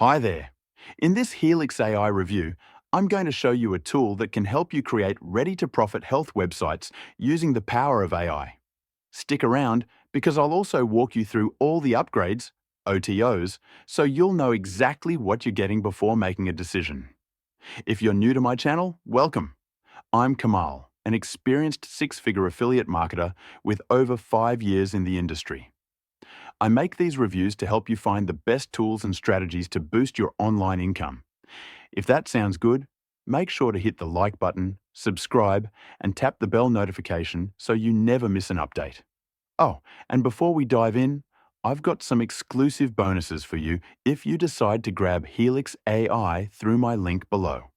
Hi there. In this Healix AI review, I'm going to show you a tool that can help you create ready-to-profit health websites using the power of AI. Stick around because I'll also walk you through all the upgrades, OTOs, so you'll know exactly what you're getting before making a decision. If you're new to my channel, welcome. I'm Kamal, an experienced six-figure affiliate marketer with over 5 years in the industry. I make these reviews to help you find the best tools and strategies to boost your online income. If that sounds good, make sure to hit the like button, subscribe, and tap the bell notification so you never miss an update. Oh, and before we dive in, I've got some exclusive bonuses for you if you decide to grab Healix AI through my link below.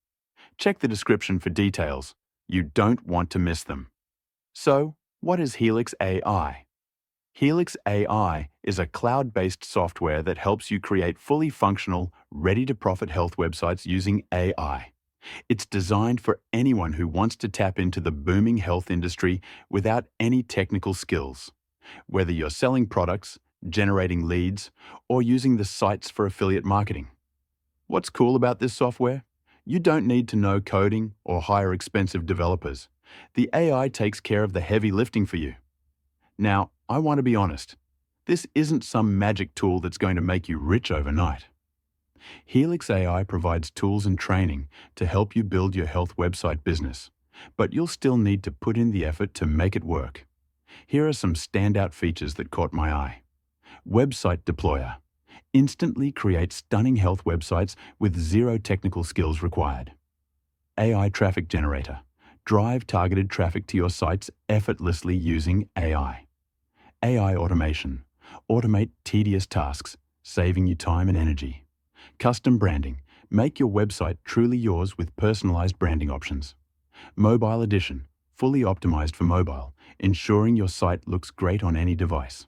Check the description for details. You don't want to miss them. So, what is Healix AI? Healix AI is a cloud-based software that helps you create fully functional, ready-to-profit health websites using AI. It's designed for anyone who wants to tap into the booming health industry without any technical skills. Whether you're selling products, generating leads, or using the sites for affiliate marketing. What's cool about this software? You don't need to know coding or hire expensive developers. The AI takes care of the heavy lifting for you. Now, I want to be honest. This isn't some magic tool that's going to make you rich overnight. Healix AI provides tools and training to help you build your health website business, but you'll still need to put in the effort to make it work. Here are some standout features that caught my eye. Website Deployer. Instantly create stunning health websites with zero technical skills required. AI Traffic Generator. Drive targeted traffic to your sites effortlessly using AI. AI Automation. Automate tedious tasks, saving you time and energy. Custom Branding. Make your website truly yours with personalized branding options. Mobile Edition. Fully optimized for mobile, ensuring your site looks great on any device.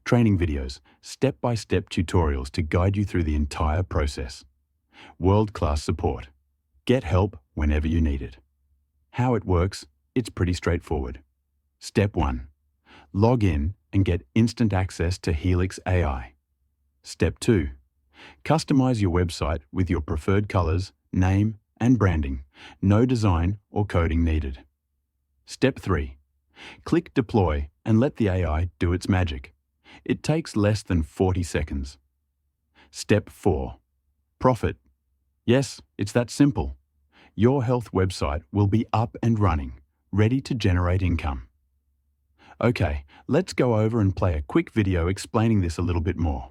Training videos. Step-by-step tutorials to guide you through the entire process. World-class support. Get help whenever you need it. How it works? It's pretty straightforward. Step 1. Log in and get instant access to Healix AI. Step 2. Customize your website with your preferred colors, name, and branding. No design or coding needed. Step 3. Click Deploy and let the AI do its magic. It takes less than 40 seconds. Step 4. Profit. Yes, it's that simple. Your health website will be up and running, ready to generate income. Okay, let's go over and play a quick video explaining this a little bit more.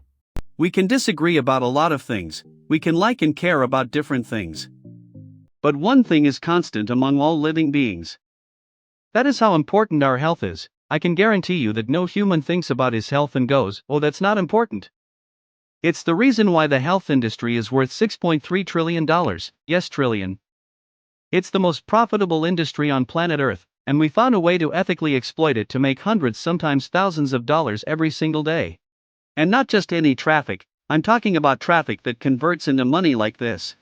We can disagree about a lot of things, we can like and care about different things. But one thing is constant among all living beings. That is how important our health is. I can guarantee you that no human thinks about his health and goes, "Oh, that's not important." It's the reason why the health industry is worth $6.3 trillion, yes trillion. It's the most profitable industry on planet Earth, and we found a way to ethically exploit it to make hundreds, sometimes thousands of dollars every single day. And not just any traffic, I'm talking about traffic that converts into money like this.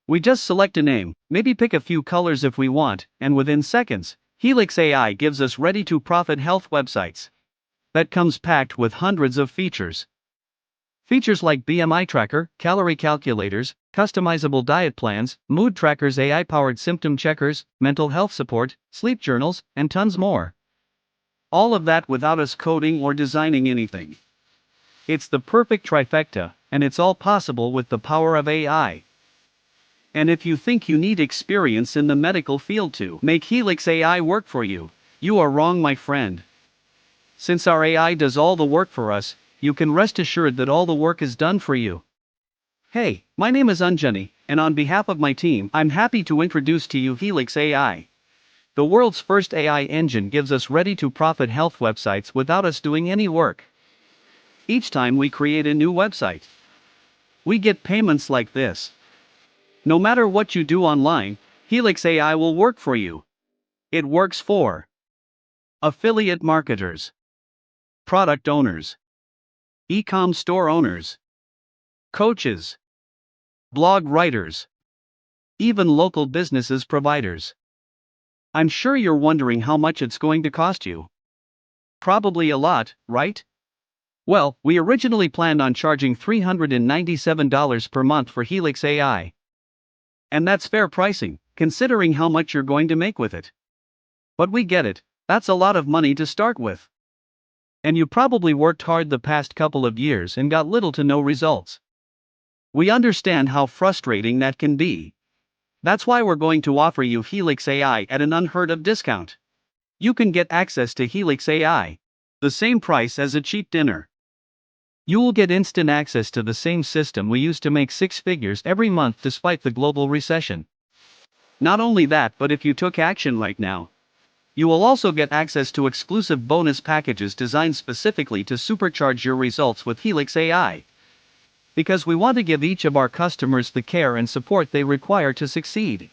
We just select a name, maybe pick a few colors if we want, and within seconds, Healix AI gives us ready-to-profit health websites. That comes packed with hundreds of features. Features like BMI tracker, calorie calculators, customizable diet plans, mood trackers, AI-powered symptom checkers, mental health support, sleep journals, and tons more. All of that without us coding or designing anything. It's the perfect trifecta, and it's all possible with the power of AI. And if you think you need experience in the medical field to make Healix AI work for you, you are wrong, my friend. Since our AI does all the work for us, you can rest assured that all the work is done for you. Hey, my name is Anjani, and on behalf of my team, I'm happy to introduce to you Healix AI. The world's first AI engine gives us ready-to-profit health websites without us doing any work. Each time we create a new website, we get payments like this. No matter what you do online, Healix AI will work for you. It works for affiliate marketers, product owners, e-com store owners, coaches, blog writers, even local businesses providers. I'm sure you're wondering how much it's going to cost you. Probably a lot, right? Well, we originally planned on charging $397 per month for Healix AI. And that's fair pricing, considering how much you're going to make with it. But we get it, that's a lot of money to start with. And you probably worked hard the past couple of years and got little to no results. We understand how frustrating that can be. That's why we're going to offer you Healix AI at an unheard of discount. You can get access to Healix AI, the same price as a cheap dinner. You will get instant access to the same system we use to make six figures every month despite the global recession. Not only that, but if you took action right now, you will also get access to exclusive bonus packages designed specifically to supercharge your results with Healix AI. Because we want to give each of our customers the care and support they require to succeed.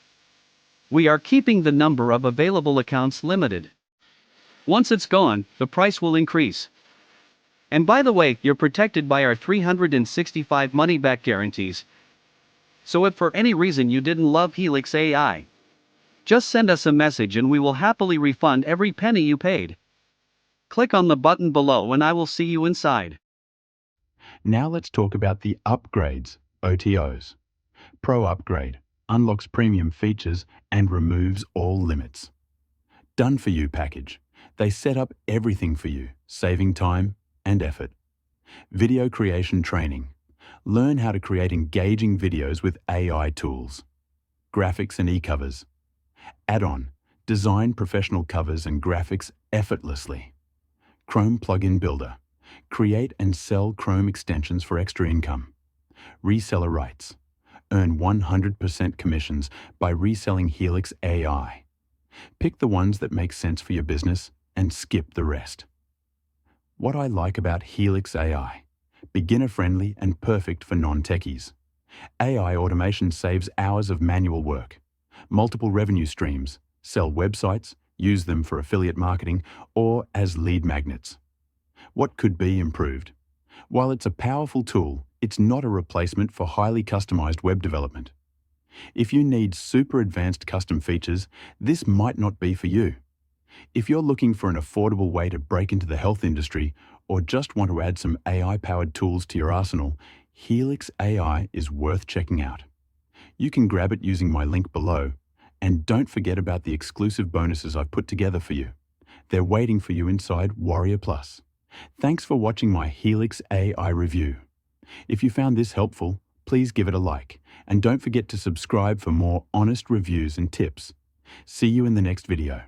We are keeping the number of available accounts limited. Once it's gone, the price will increase. And by the way, you're protected by our 365 money-back guarantees. So if for any reason you didn't love Healix AI, just send us a message and we will happily refund every penny you paid. Click on the button below and I will see you inside. Now let's talk about the upgrades, OTOs. Pro Upgrade unlocks premium features and removes all limits. Done for you package. They set up everything for you, saving time and effort. Video creation training. Learn how to create engaging videos with AI tools. Graphics and e-covers. Add-on. Design professional covers and graphics effortlessly. Chrome Plugin Builder. Create and sell Chrome extensions for extra income. Reseller rights. Earn 100% commissions by reselling Healix AI. Pick the ones that make sense for your business and skip the rest. What I like about Healix AI: beginner-friendly and perfect for non-techies. AI automation saves hours of manual work. Multiple revenue streams. Sell websites, use them for affiliate marketing, or as lead magnets. What could be improved? While it's a powerful tool, it's not a replacement for highly customized web development. If you need super advanced custom features, this might not be for you. If you're looking for an affordable way to break into the health industry or just want to add some AI-powered tools to your arsenal, Healix AI is worth checking out. You can grab it using my link below, and don't forget about the exclusive bonuses I've put together for you. They're waiting for you inside Warrior Plus. Thanks for watching my Healix AI review. If you found this helpful, please give it a like, and don't forget to subscribe for more honest reviews and tips. See you in the next video.